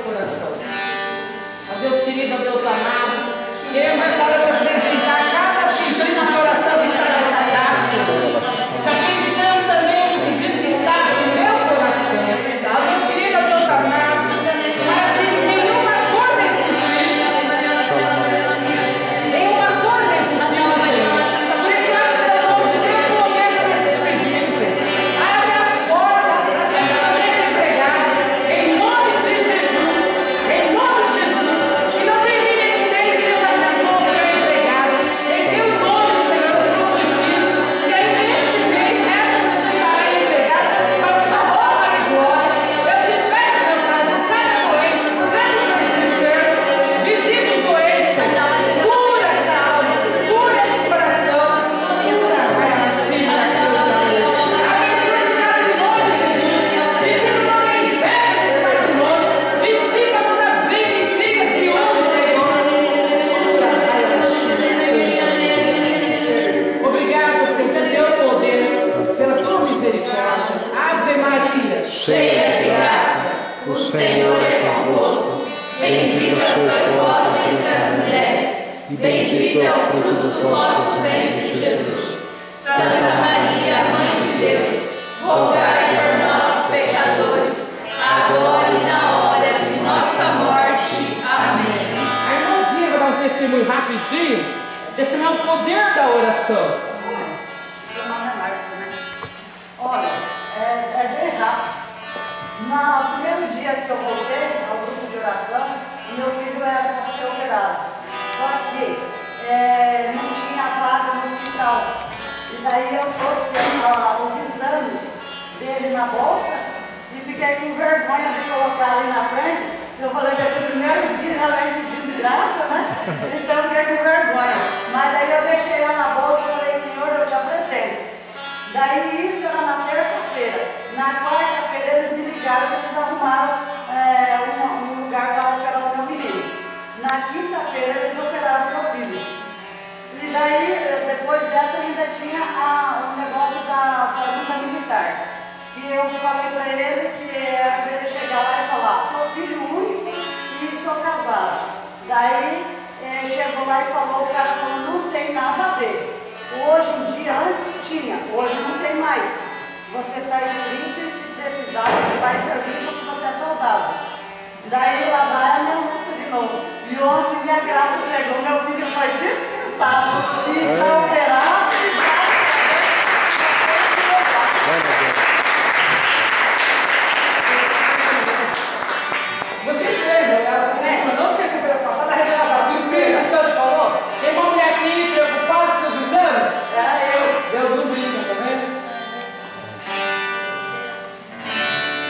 coração. Ó Deus querido, ó Deus amado, queremos essa hora te apresentar cada pedido de oração que está nessa caixa. Te apresentamos também o pedido que está no meu coração. Ó Deus querido, ó Deus amado, para ti nenhuma coisa é impossível. Nenhuma coisa é impossível, Senhor. Por isso nós clamamos, Deus, começa nesses pedidos, Senhor. Abre as portas para que essa mesa empregada, em nome de Jesus, em nome de Jesus, que não termine esse mês que essa pessoa será empregada. Em teu nome, Senhor, eu te digo, que ainda neste mês essa pessoa estará empregada para a tua honra e glória. Eu te peço, meu Pai, por cada doente, por cada enfermo, visita os doentes, Senhor. Cura essa alma, cura esse coração, cura a China, abençoa esse matrimônio, Jesus. Visita toda a inveja desse matrimônio, visita toda a briga, intriga, ciúme, Senhor. Cura a China. Obrigada, Senhor, pelo teu poder, pela tua misericórdia. Ave Maria, cheia de graça, o Senhor é convosco. Bendita sois vós entre as mulheres, e bendito é o fruto do vosso ventre, Jesus. Santa Maria, Mãe de Deus, rogai por nós, pecadores, agora e na hora de nossa morte. Amém. a irmãzinha vai dar um testemunho rapidinho, testemunhar o poder da oração. Seu nome é Márcia, né? Olha, é bem rápido. No primeiro dia que eu voltei ao grupo de oração, o meu filho era para ser operado. Só que não tinha vaga no hospital. E daí eu trouxe os exames dele na bolsa e fiquei com vergonha de colocar ali na frente. Eu falei que esse é o primeiro dia já vem pedindo graça, né? Então eu fiquei com vergonha. Mas daí eu deixei lá na bolsa e falei, Senhor, eu te apresento. Daí isso era na terça-feira. Na quarta-feira eles me ligaram que eles arrumaram um lugar para operar o meu menino. Na quinta-feira eles operaram o meu filho. E daí, depois dessa, ainda tinha um negócio da junta militar. Que eu falei para ele que era para ele chegar lá e falar, sou filho único e sou casado. Daí chegou lá e falou, o cara falou, não tem nada a ver. Hoje em dia, antes tinha, hoje não tem mais. Você está inscrito e se precisar, você vai servir porque você é saudável. Daí lá vai a minha luta de novo. E ontem minha graça chegou, meu filho foi dispensado e está operado e já. Vocês lembram, não terça-feira passada, retrasada, o Espírito Santo falou, tem uma mulher aqui preocupada com seus exames? Era eu. Deus não brinca, tá vendo?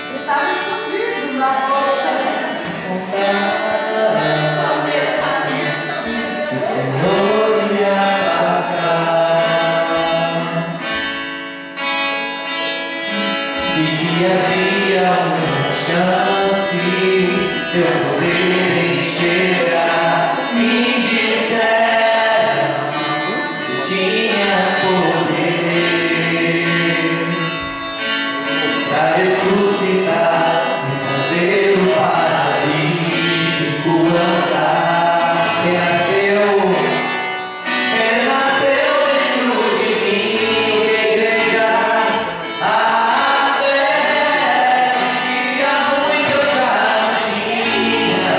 Ele estava escondido na bolsa. O Senhor ia passar e que havia uma chance de eu poder enxergar. Me disseram que tinhas poder para ressuscitar e fazer o paralítico andar. Ele nasceu dentro de mim, igreja, a fé que há muito eu já tinha.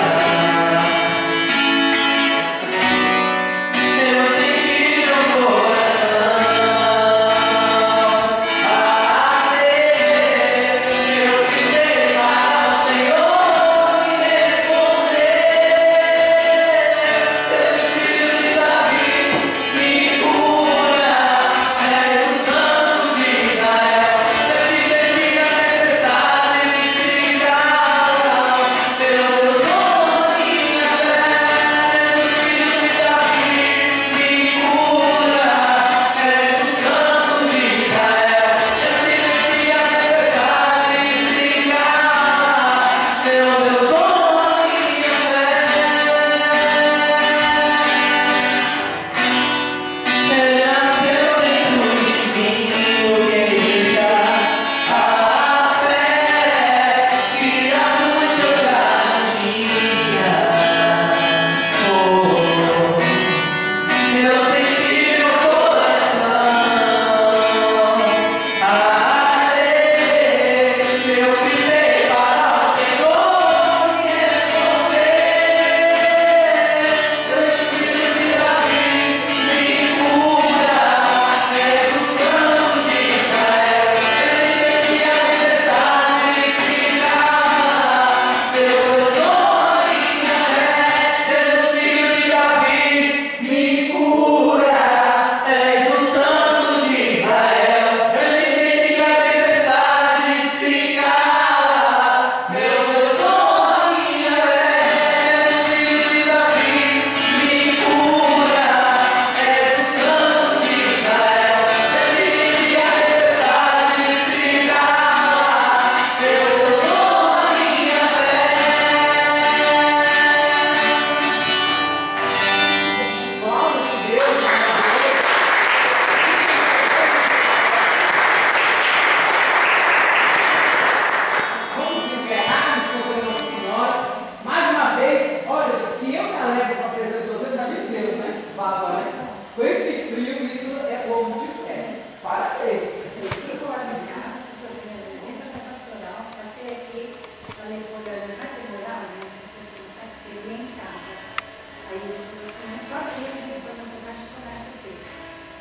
ele falou assim, qual dia que depois eu vou conversa aqui?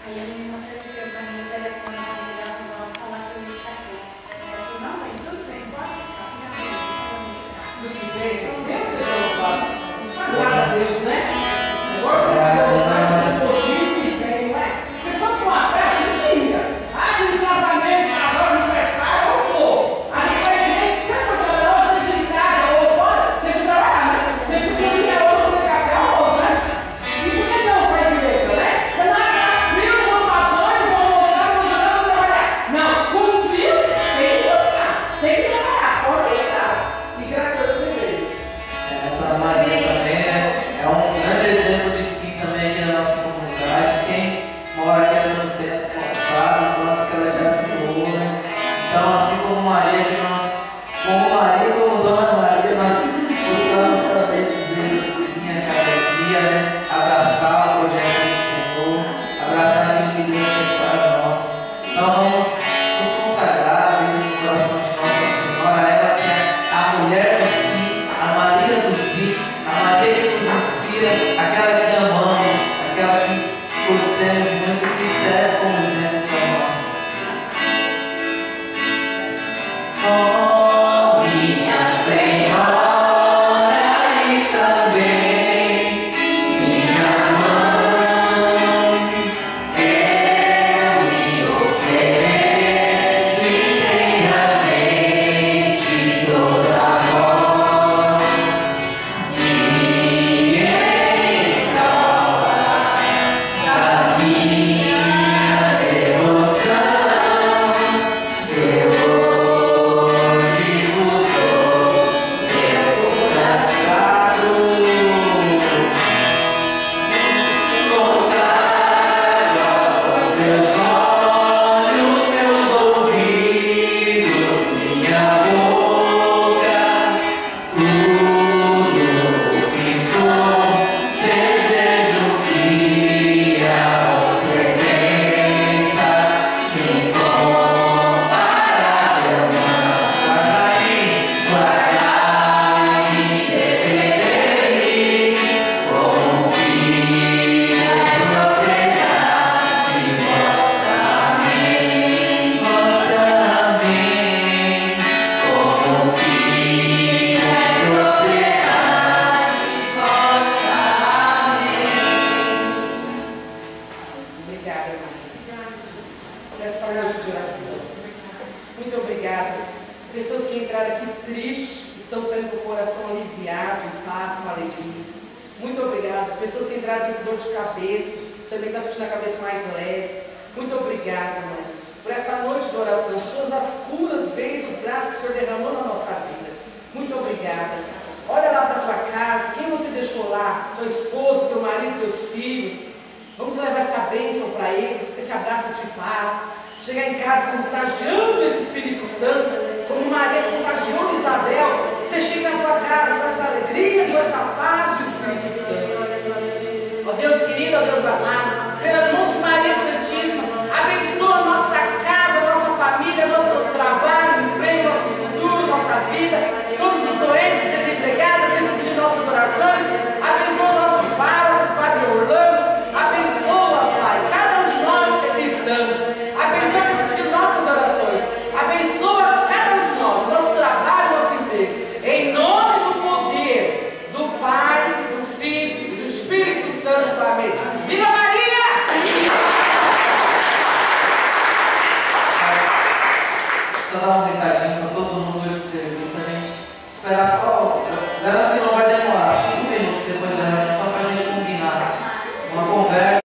Aí a menina ofereceu para mim o telefone para ligar para ela falar que eu ia ficar aqui. Ela falou, não, mas tudo bem, pode ficar. Tudo bem, Deus seja louvado. Glória a Deus, né? Glória a Deus, né? Potíssimo e velho, não é? Porque foi para uma festa mentira. Ah, no casamento, casal, aniversário, ou for. A gente vai ver, sempre foi trabalhar, seja em casa ou fora, tem que trabalhar, né? Tem que cozinhar ou fazer café ou outro, né? E por que não para a igreja, né? Porque não é frio, vão para banho, vão almoçar, vão jogar, vão trabalhar. Não, os filhos tem que buscar, tem que trabalhar, fora de casa. E graças a Deus você veio. Para Maria também, né? É um grande exemplo de si também aqui na nossa comunidade. Quem mora aqui no tempo sabe o quanto que ela já se doou, né? Então, assim como Maria, que nós, como Maria, como Dona Maria, nós possamos também dizer sim a cada dia, né? Abraçar o projeto do Senhor, abraçar aquilo que Deus tem para nós. Então, vamos nos consagrar no coração de Nossa Senhora, ela que é a mulher do sim, a Maria do sim, a Maria que nos inspira, aquela que amamos, aquela que torcemos muito, que serve como exemplo para nós. Oh, minha Senhora e também minha mãe, eu me ofereço inteiramente toda a voz e em prova da minha devoção, eu hoje vos dou meu coração, consagro aos meus olhos, meus ouvidos, minha boca, tudo o que sou, desejo que a vos pertença, incomparável não. Guardai e defendei, como filho e propriedade vossa. Amém. Vossa amém. Como filho e propriedade vossa. Amém. Obrigada, Maria. Essa noite de oração. Muito obrigada. Pessoas que entraram aqui tristes, estão saindo com o coração aliviado, em paz, com alegria. Muito obrigada. Pessoas que entraram aqui com dor de cabeça, também estão sentindo a cabeça mais leve. Muito obrigada, mãe, por essa noite de oração, por todas as curas, bênçãos, graças que o Senhor derramou na nossa vida. Muito obrigada. Olha lá para a tua casa, quem você deixou lá? Tua esposa, teu marido, teus filhos. Vamos levar essa bênção para eles, esse abraço de paz. Chegar em casa contagiando esse Espírito Santo, como Maria contagiou Isabel. Você chega na tua casa com essa alegria, com essa paz do Espírito Santo. Ó Deus querido, ó Deus amado, pelas mãos de Maria Santíssima, abençoa a nossa casa, a nossa família, nosso trabalho, emprego, nosso futuro, nossa vida, todos os doentes, desempregados, príncipe de nossas orações. Abençoa o nosso Padre Orlando. Abençoa, Pai, cada um de nós que aqui estamos. Abençoa de nossas orações. Abençoa cada um de nós, nosso trabalho, nosso emprego. Em nome do poder do Pai, do Filho e do Espírito Santo. Amém. Viva Maria! Só dar um recado